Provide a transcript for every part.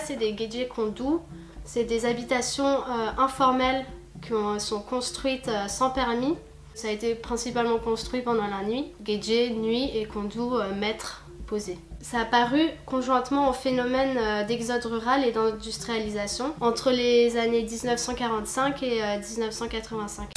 c'est des Geje Kondu. C'est des habitations informelles qui sont construites sans permis. Ça a été principalement construit pendant la nuit. Geje, nuit, et Kondu, maître, posé. Ça a apparu conjointement au phénomène d'exode rural et d'industrialisation entre les années 1945 et 1985.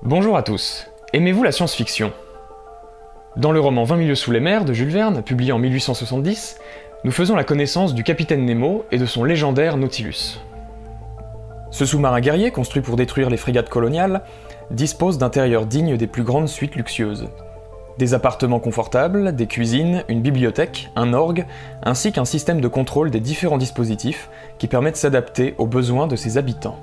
Bonjour à tous. Aimez-vous la science-fiction? Dans le roman 20 milieux sous les mers de Jules Verne, publié en 1870, nous faisons la connaissance du capitaine Nemo et de son légendaire Nautilus. Ce sous-marin guerrier, construit pour détruire les frégates coloniales, dispose d'intérieurs dignes des plus grandes suites luxueuses. Des appartements confortables, des cuisines, une bibliothèque, un orgue, ainsi qu'un système de contrôle des différents dispositifs qui permettent de s'adapter aux besoins de ses habitants.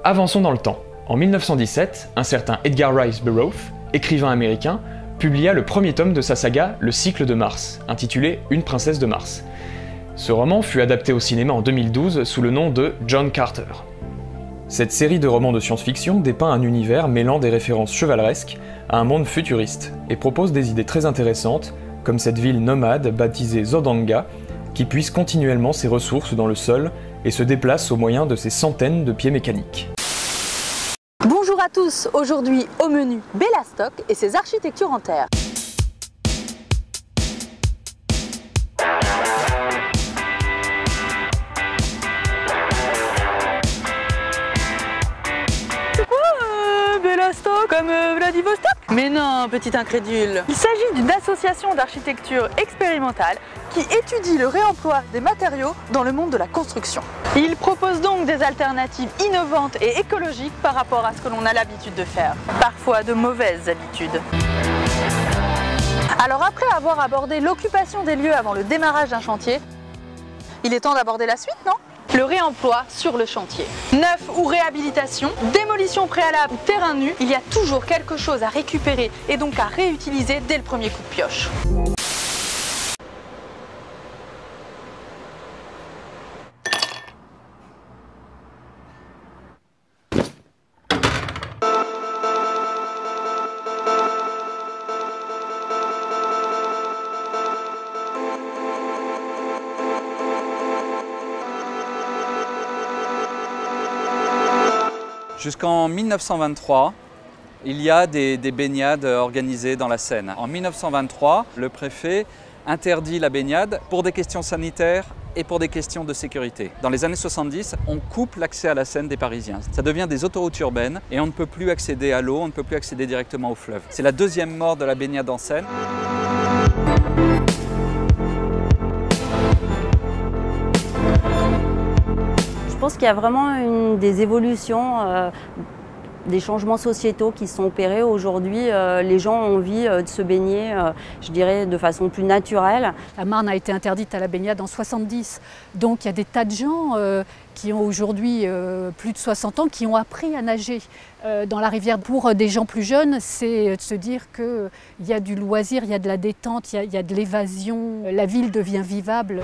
Avançons dans le temps. En 1917, un certain Edgar Rice Burroughs, écrivain américain, publia le premier tome de sa saga Le cycle de Mars, intitulé Une princesse de Mars. Ce roman fut adapté au cinéma en 2012 sous le nom de John Carter. Cette série de romans de science-fiction dépeint un univers mêlant des références chevaleresques à un monde futuriste et propose des idées très intéressantes, comme cette ville nomade baptisée Zodanga, qui puise continuellement ses ressources dans le sol et se déplace au moyen de ses centaines de pieds mécaniques. Bonjour à tous, aujourd'hui au menu Bellastock et ses architectures en terre. C'est quoi Bellastock? Comme Vladivostok? Mais non, petit incrédule. Il s'agit d'une association d'architecture expérimentale qui étudie le réemploi des matériaux dans le monde de la construction. Il propose donc des alternatives innovantes et écologiques par rapport à ce que l'on a l'habitude de faire. Parfois de mauvaises habitudes. Alors après avoir abordé l'occupation des lieux avant le démarrage d'un chantier, il est temps d'aborder la suite, non? Le réemploi sur le chantier. Neuf ou réhabilitation, démolition préalable ou terrain nu, il y a toujours quelque chose à récupérer et donc à réutiliser dès le premier coup de pioche. Jusqu'en 1923, il y a des baignades organisées dans la Seine. En 1923, le préfet interdit la baignade pour des questions sanitaires et pour des questions de sécurité. Dans les années 70, on coupe l'accès à la Seine des Parisiens. Ça devient des autoroutes urbaines et on ne peut plus accéder à l'eau, on ne peut plus accéder directement au fleuve. C'est la deuxième mort de la baignade en Seine. Je pense qu'il y a vraiment des évolutions, des changements sociétaux qui sont opérés. Aujourd'hui, les gens ont envie de se baigner, je dirais, de façon plus naturelle. La Marne a été interdite à la baignade en 70. Donc il y a des tas de gens qui ont aujourd'hui plus de 60 ans qui ont appris à nager dans la rivière. Pour des gens plus jeunes, c'est de se dire qu'il y a du loisir, il y a de la détente, il y a de l'évasion. La ville devient vivable.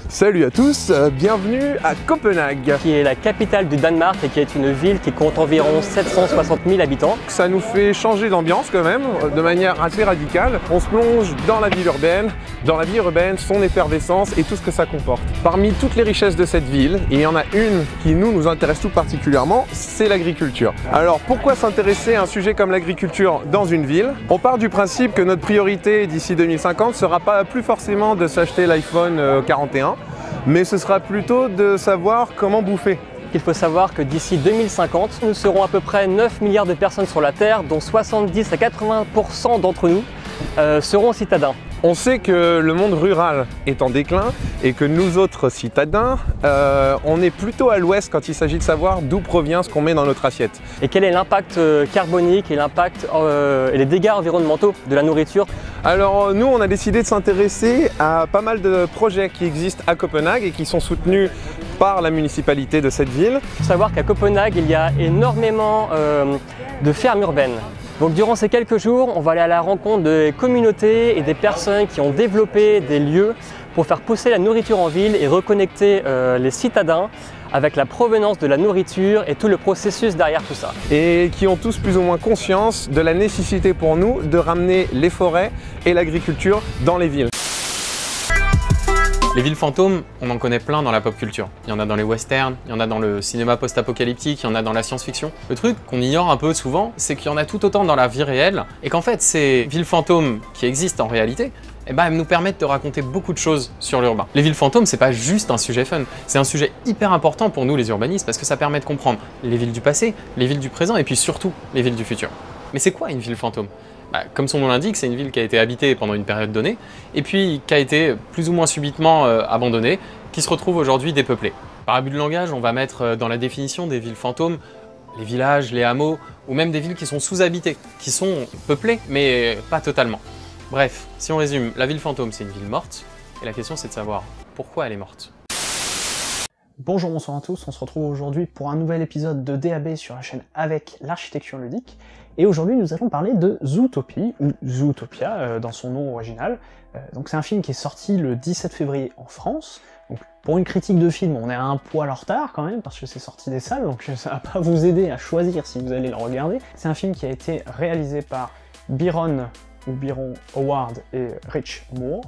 Salut à tous, bienvenue à Copenhague, qui est la capitale du Danemark et qui est une ville qui compte environ 760 000 habitants. Ça nous fait changer d'ambiance quand même, de manière assez radicale. On se plonge dans la vie urbaine, son effervescence et tout ce que ça comporte. Parmi toutes les richesses de cette ville, et il y en a une qui nous intéresse tout particulièrement, c'est l'agriculture. Alors pourquoi s'intéresser à un sujet comme l'agriculture dans une ville? On part du principe que notre priorité d'ici 2050 ne sera pas plus forcément de s'acheter l'iPhone 41, mais ce sera plutôt de savoir comment bouffer. Il faut savoir que d'ici 2050, nous serons à peu près 9 milliards de personnes sur la Terre, dont 70 à 80% d'entre nous seront citadins. On sait que le monde rural est en déclin et que nous autres citadins, on est plutôt à l'ouest quand il s'agit de savoir d'où provient ce qu'on met dans notre assiette. Et quel est l'impact carbonique et l'impact et les dégâts environnementaux de la nourriture? Alors nous, on a décidé de s'intéresser à pas mal de projets qui existent à Copenhague et qui sont soutenus par la municipalité de cette ville. Il faut savoir qu'à Copenhague, il y a énormément de fermes urbaines. Donc durant ces quelques jours, on va aller à la rencontre des communautés et des personnes qui ont développé des lieux pour faire pousser la nourriture en ville et reconnecter les citadins avec la provenance de la nourriture et tout le processus derrière tout ça. Et qui ont tous plus ou moins conscience de la nécessité pour nous de ramener les forêts et l'agriculture dans les villes. Les villes fantômes, on en connaît plein dans la pop culture. Il y en a dans les westerns, il y en a dans le cinéma post-apocalyptique, il y en a dans la science-fiction. Le truc qu'on ignore un peu souvent, c'est qu'il y en a tout autant dans la vie réelle, et qu'en fait, ces villes fantômes qui existent en réalité, eh ben, elles nous permettent de raconter beaucoup de choses sur l'urbain. Les villes fantômes, c'est pas juste un sujet fun, c'est un sujet hyper important pour nous les urbanistes, parce que ça permet de comprendre les villes du passé, les villes du présent, et puis surtout, les villes du futur. Mais c'est quoi une ville fantôme ? Comme son nom l'indique, c'est une ville qui a été habitée pendant une période donnée, et puis qui a été plus ou moins subitement abandonnée, qui se retrouve aujourd'hui dépeuplée. Par abus de langage, on va mettre dans la définition des villes fantômes les villages, les hameaux, ou même des villes qui sont sous-habitées, qui sont peuplées, mais pas totalement. Bref, si on résume, la ville fantôme, c'est une ville morte, et la question c'est de savoir pourquoi elle est morte. Bonjour, bonsoir à tous, on se retrouve aujourd'hui pour un nouvel épisode de DAB sur la chaîne Avec l'architecture ludique. Et aujourd'hui nous allons parler de Zootopie, ou Zootopia dans son nom original. Donc c'est un film qui est sorti le 17 février en France. Donc pour une critique de film, on est à un poil en retard quand même, parce que c'est sorti des salles, donc ça va pas vous aider à choisir si vous allez le regarder. C'est un film qui a été réalisé par Byron Howard et Rich Moore,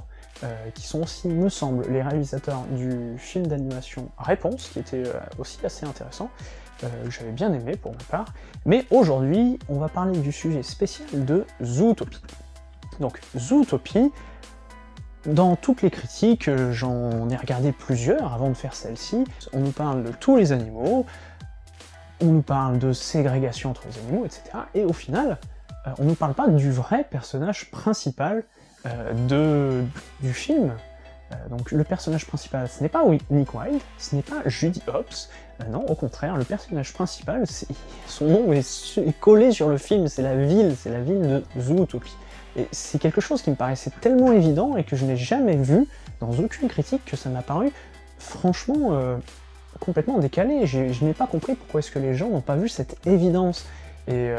qui sont aussi, me semble, les réalisateurs du film d'animation Réponse, qui était aussi assez intéressant, que j'avais bien aimé pour ma part. Mais aujourd'hui, on va parler du sujet spécial de Zootopie. Donc Zootopie, dans toutes les critiques, j'en ai regardé plusieurs avant de faire celle-ci, on nous parle de tous les animaux, on nous parle de ségrégation entre les animaux, etc. Et au final, on ne nous parle pas du vrai personnage principal du film. Donc le personnage principal, ce n'est pas Nick Wilde, ce n'est pas Judy Hopps, non, au contraire, le personnage principal, son nom est collé sur le film, c'est la ville de Zootopie. Et c'est quelque chose qui me paraissait tellement évident et que je n'ai jamais vu dans aucune critique que ça m'a paru franchement complètement décalé. Je n'ai pas compris pourquoi est-ce que les gens n'ont pas vu cette évidence. Et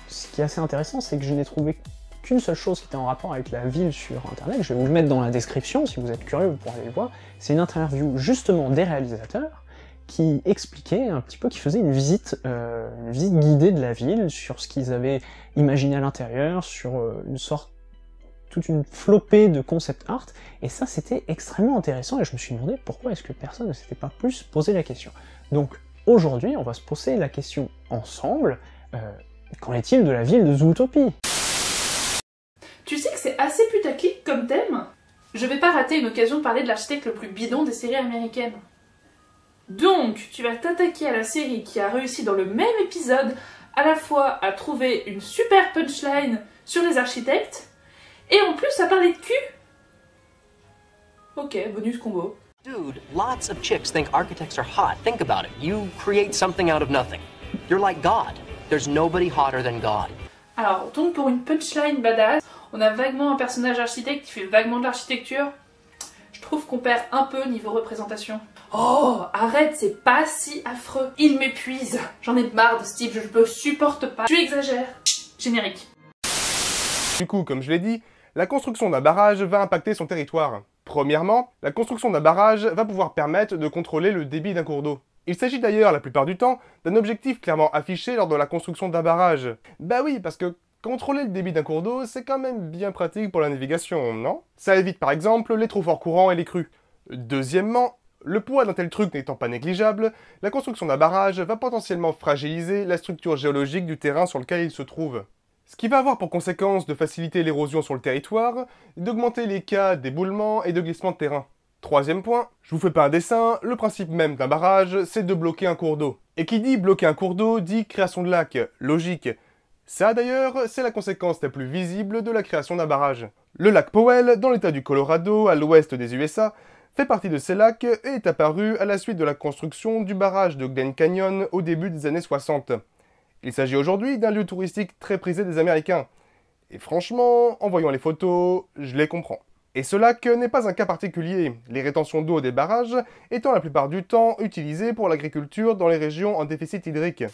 ce qui est assez intéressant, c'est que je n'ai trouvé qu'une seule chose qui était en rapport avec la ville sur internet. Je vais vous le mettre dans la description, si vous êtes curieux, vous pourrez aller le voir. C'est une interview justement des réalisateurs qui expliquaient un petit peu, qui faisaient une visite guidée de la ville, sur ce qu'ils avaient imaginé à l'intérieur, sur toute une flopée de concept art, et ça c'était extrêmement intéressant, et je me suis demandé pourquoi est-ce que personne ne s'était pas plus posé la question. Donc aujourd'hui, on va se poser la question ensemble, qu'en est-il de la ville de Zootopie ? Tu sais que c'est assez putaclic comme thème. Je vais pas rater une occasion de parler de l'architecte le plus bidon des séries américaines. Donc, tu vas t'attaquer à la série qui a réussi dans le même épisode à la fois à trouver une super punchline sur les architectes et en plus à parler de cul. Ok, bonus combo. Dude, lots of chicks think architects are hot. Think about it. You create something out of nothing. You're like God. There's nobody hotter than God. Alors, donc pour une punchline badass, on a vaguement un personnage architecte qui fait vaguement de l'architecture. Je trouve qu'on perd un peu niveau représentation. Oh, arrête, c'est pas si affreux. Il m'épuise. J'en ai marre de Steve, je le supporte pas. Tu exagères. Générique. Du coup, comme je l'ai dit, la construction d'un barrage va impacter son territoire. Premièrement, la construction d'un barrage va pouvoir permettre de contrôler le débit d'un cours d'eau. Il s'agit d'ailleurs, la plupart du temps, d'un objectif clairement affiché lors de la construction d'un barrage. Bah oui, parce que contrôler le débit d'un cours d'eau, c'est quand même bien pratique pour la navigation, non? Ça évite par exemple les trop forts courants et les crues. Deuxièmement, le poids d'un tel truc n'étant pas négligeable, la construction d'un barrage va potentiellement fragiliser la structure géologique du terrain sur lequel il se trouve. Ce qui va avoir pour conséquence de faciliter l'érosion sur le territoire, d'augmenter les cas d'éboulement et de glissement de terrain. Troisième point, je vous fais pas un dessin, le principe même d'un barrage, c'est de bloquer un cours d'eau. Et qui dit bloquer un cours d'eau dit création de lac, logique. Ça d'ailleurs, c'est la conséquence la plus visible de la création d'un barrage. Le lac Powell, dans l'état du Colorado, à l'ouest des USA, fait partie de ces lacs et est apparu à la suite de la construction du barrage de Glen Canyon au début des années 60. Il s'agit aujourd'hui d'un lieu touristique très prisé des Américains. Et franchement, en voyant les photos, je les comprends. Et ce lac n'est pas un cas particulier, les rétentions d'eau des barrages étant la plupart du temps utilisées pour l'agriculture dans les régions en déficit hydrique.